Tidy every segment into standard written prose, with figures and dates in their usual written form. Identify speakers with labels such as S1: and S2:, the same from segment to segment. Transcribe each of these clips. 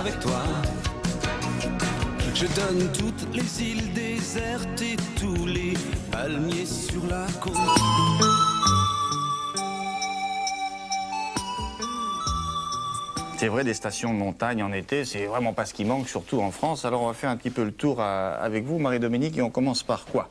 S1: avec toi. Je donne toutes les îles désertes et tous les palmiers sur la côte.
S2: C'est vrai, des stations de montagne en été, c'est vraiment pas ce qui manque, surtout en France. Alors on va faire un petit peu le tour avec vous, Marie-Dominique, et on commence par quoi?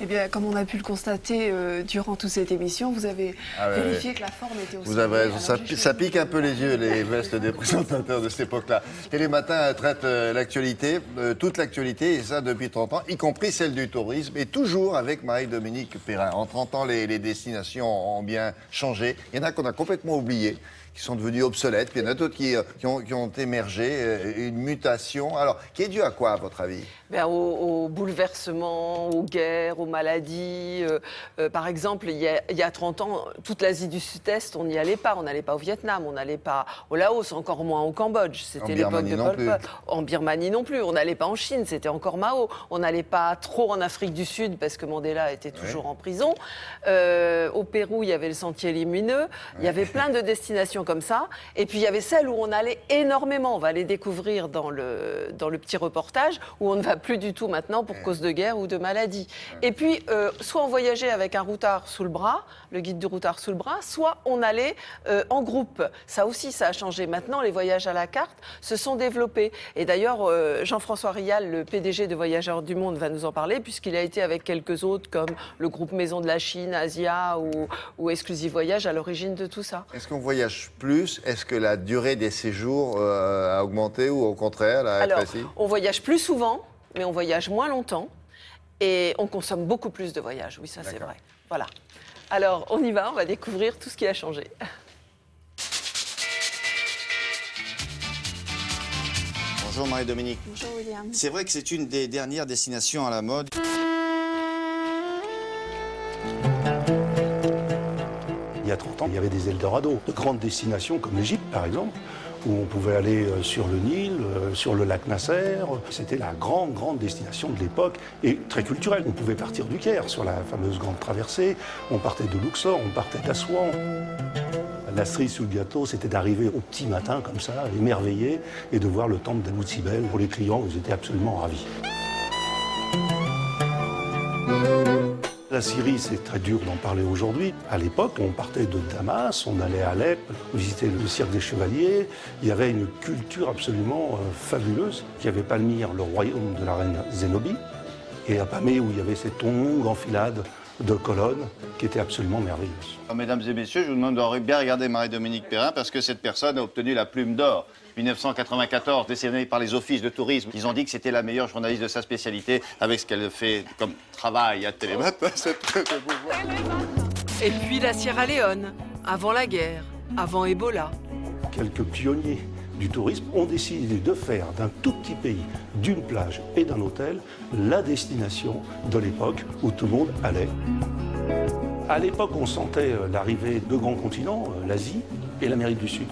S3: Eh bien, comme on a pu le constater durant toute cette émission, vous avez vérifié que la forme était aussi...
S4: Vous avez raison, ça pique un peu les yeux, les vestes des présentateurs de cette époque-là. Télématin traite l'actualité, toute l'actualité, et ça depuis 30 ans, y compris celle du tourisme, et toujours avec Marie-Dominique Perrin. En 30 ans, les destinations ont bien changé. Il y en a qu'on a complètement oubliées, qui sont devenues obsolètes, puis il y en a d'autres qui ont émergé, une mutation. Alors, qui est due à quoi, à votre avis?
S5: Au bouleversement, aux guerres, aux maladies. Par exemple, il y a 30 ans, toute l'Asie du Sud-Est, on n'y allait pas. On n'allait pas au Vietnam, on n'allait pas au Laos, encore moins au Cambodge. C'était l'époque de Pol Pot. En Birmanie non plus. On n'allait pas en Chine, c'était encore Mao. On n'allait pas trop en Afrique du Sud parce que Mandela était toujours en prison. Au Pérou, il y avait le Sentier Lumineux. Il y avait plein de destinations comme ça. Et puis, il y avait celles où on allait énormément. On va les découvrir dans le petit reportage, où on ne va plus du tout maintenant pour cause de guerre ou de maladie. Et puis, soit on voyageait avec un routard sous le bras, le guide du routard sous le bras, soit on allait en groupe. Ça aussi, ça a changé. Maintenant, les voyages à la carte se sont développés. Et d'ailleurs, Jean-François Rial, le PDG de Voyageurs du Monde, va nous en parler, puisqu'il a été avec quelques autres, comme le groupe Maison de la Chine, Asia ou Exclusive Voyage, à l'origine de tout ça.
S4: Est-ce qu'on voyage plus? Est-ce que la durée des séjours a augmenté ou au contraire, a rétréci?
S5: On voyage plus souvent, mais on voyage moins longtemps et on consomme beaucoup plus de voyages. Oui, ça c'est vrai. Voilà. Alors, on y va, on va découvrir tout ce qui a changé.
S2: Bonjour Marie-Dominique.
S3: Bonjour William.
S2: C'est vrai que c'est une des dernières destinations à la mode.
S6: Il y a 30 ans, il y avait des Eldorado, de grandes destinations comme l'Égypte par exemple, où on pouvait aller sur le Nil, sur le lac Nasser. C'était la grande destination de l'époque et très culturelle. On pouvait partir du Caire sur la fameuse grande traversée, on partait de Luxor, on partait d'Assouan. La cerise sous le gâteau, c'était d'arriver au petit matin comme ça, émerveillé, et de voir le temple d'Abou Simbel. Pour les clients, ils étaient absolument ravis. La Syrie, c'est très dur d'en parler aujourd'hui. À l'époque, on partait de Damas, on allait à Alep, visiter le cirque des chevaliers. Il y avait une culture absolument fabuleuse. Il y avait Palmyre, le royaume de la reine Zénobie, et à Pamé, où il y avait cette longue enfilade de colonnes qui était absolument merveilleuse.
S2: Mesdames et messieurs, je vous demande de bien regarder Marie-Dominique Perrin parce que cette personne a obtenu la Plume d'Or. 1994, décernée par les offices de tourisme. Ils ont dit que c'était la meilleure journaliste de sa spécialité avec ce qu'elle fait comme travail à Télématin. C'est très beau.
S5: Et puis la Sierra Leone, avant la guerre, avant Ebola.
S6: Quelques pionniers du tourisme ont décidé de faire d'un tout petit pays, d'une plage et d'un hôtel, la destination de l'époque où tout le monde allait. À l'époque, on sentait l'arrivée de grands continents, l'Asie et l'Amérique du Sud.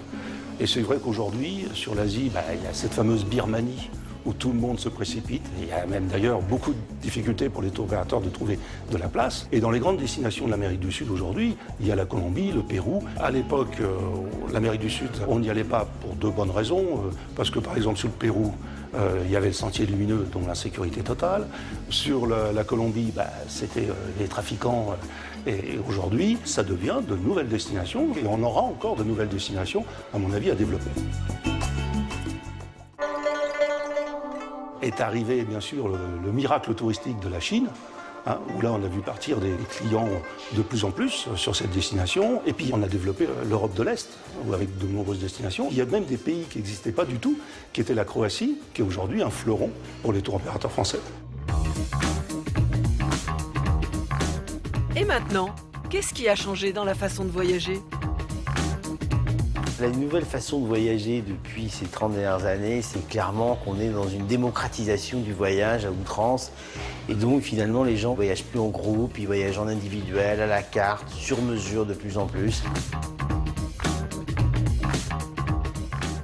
S6: Et c'est vrai qu'aujourd'hui, sur l'Asie, il y a cette fameuse Birmanie où tout le monde se précipite. Il y a même d'ailleurs beaucoup de difficultés pour les tour opérateurs de trouver de la place. Et dans les grandes destinations de l'Amérique du Sud aujourd'hui, il y a la Colombie, le Pérou. À l'époque, l'Amérique du Sud, on n'y allait pas pour deux bonnes raisons. Parce que par exemple, sur le Pérou, il y avait le Sentier Lumineux, dont l'insécurité totale. Sur la Colombie, c'était les trafiquants. Et aujourd'hui, ça devient de nouvelles destinations. Et on aura encore de nouvelles destinations, à mon avis, à développer. Est arrivé, bien sûr, le miracle touristique de la Chine, où là, on a vu partir des clients de plus en plus sur cette destination. Et puis, on a développé l'Europe de l'Est, avec de nombreuses destinations. Il y a même des pays qui n'existaient pas du tout, qui étaient la Croatie, qui est aujourd'hui un fleuron pour les tours opérateurs français.
S5: Et maintenant, qu'est-ce qui a changé dans la façon de voyager ?
S7: La nouvelle façon de voyager depuis ces 30 dernières années, c'est clairement qu'on est dans une démocratisation du voyage à outrance. Et donc, finalement, les gens ne voyagent plus en groupe, ils voyagent en individuel, à la carte, sur mesure de plus en plus.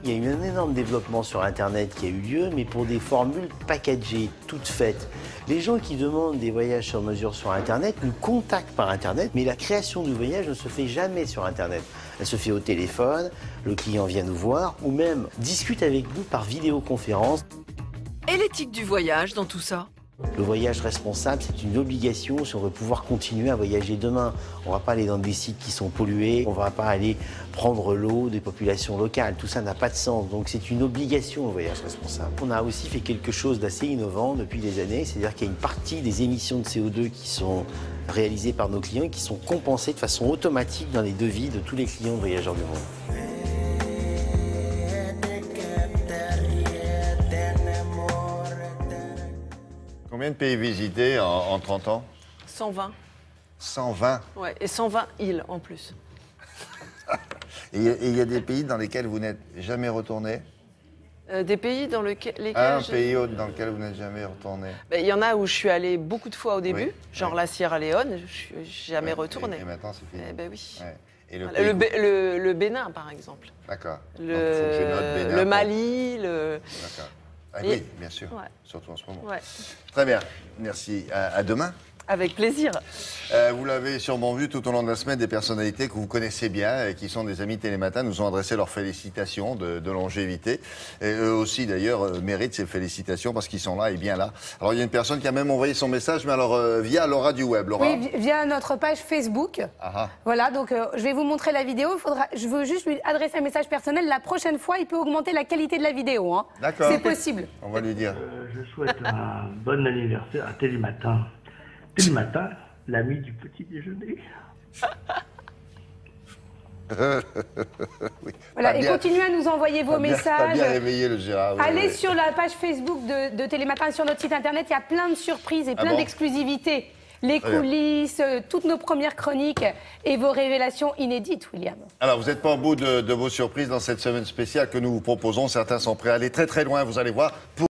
S7: Il y a eu un énorme développement sur Internet qui a eu lieu, mais pour des formules packagées, toutes faites. Les gens qui demandent des voyages sur mesure sur Internet nous contactent par Internet, mais la création du voyage ne se fait jamais sur Internet. Elle se fait au téléphone, le client vient nous voir ou même discute avec nous par vidéoconférence.
S8: Et l'éthique du voyage dans tout ça?
S7: Le voyage responsable, c'est une obligation si on veut pouvoir continuer à voyager demain. On ne va pas aller dans des sites qui sont pollués, on ne va pas aller prendre l'eau des populations locales. Tout ça n'a pas de sens. Donc c'est une obligation le voyage responsable. On a aussi fait quelque chose d'assez innovant depuis des années, c'est-à-dire qu'il y a une partie des émissions de CO2 qui sont réalisées par nos clients et qui sont compensées de façon automatique dans les devis de tous les clients voyageurs du monde.
S4: Combien de pays visités en 30 ans?
S5: 120.
S4: 120.
S5: Ouais, et 120 îles en plus.
S4: Et il y a des pays dans lesquels vous n'êtes jamais retourné?
S5: Des pays dans lesquels...
S4: Un pays dans lequel vous n'êtes jamais retourné?
S5: Il y en a où je suis allée beaucoup de fois au début,
S4: Oui,
S5: genre
S4: oui.
S5: la Sierra Leone, je ne suis jamais retournée.
S4: Et maintenant, c'est fini.
S5: Eh ben oui.
S4: Ouais. Et le
S5: Voilà,
S4: pays-
S5: le Bénin, par exemple.
S4: D'accord. Donc, faut que je note Bénin
S5: Le
S4: pour-
S5: Mali,
S4: D'accord. Ah,
S5: Et-
S4: oui, bien sûr.
S5: Ouais.
S4: Surtout en ce moment.
S5: Ouais.
S4: Très bien. Merci. À demain.
S5: Avec plaisir.
S4: Vous l'avez sûrement vu tout au long de la semaine, des personnalités que vous connaissez bien et qui sont des amis de Télématin nous ont adressé leurs félicitations de longévité. Et eux aussi, d'ailleurs, méritent ces félicitations parce qu'ils sont là et bien là. Alors, il y a une personne qui a même envoyé son message, mais alors via Laura du Web. Laura.
S9: Oui, via notre page Facebook.
S4: Ah,
S9: Voilà, donc je vais vous montrer la vidéo. Je veux juste lui adresser un message personnel. La prochaine fois, il peut augmenter la qualité de la vidéo. Hein.
S4: D'accord.
S9: C'est possible.
S4: on va lui dire.
S10: Je souhaite un bon anniversaire à Télématin. Télématin, l'ami du petit déjeuner.
S4: Oui.
S9: Voilà,
S4: Pas
S9: et
S4: bien-
S9: continuez à nous envoyer vos
S4: pas bien- Pas
S9: messages.
S4: bien réveillé le Gérard. oui,
S9: Allez
S4: oui.
S9: sur la page Facebook de Télématin, sur notre site internet. Il y a plein de surprises et plein
S4: bon
S9: d'exclusivités. Les
S4: Très bien.
S9: coulisses, toutes nos premières chroniques et vos révélations inédites, William.
S4: Alors, vous n'êtes pas au bout de vos surprises dans cette semaine spéciale que nous vous proposons. Certains sont prêts à aller très très loin, vous allez voir.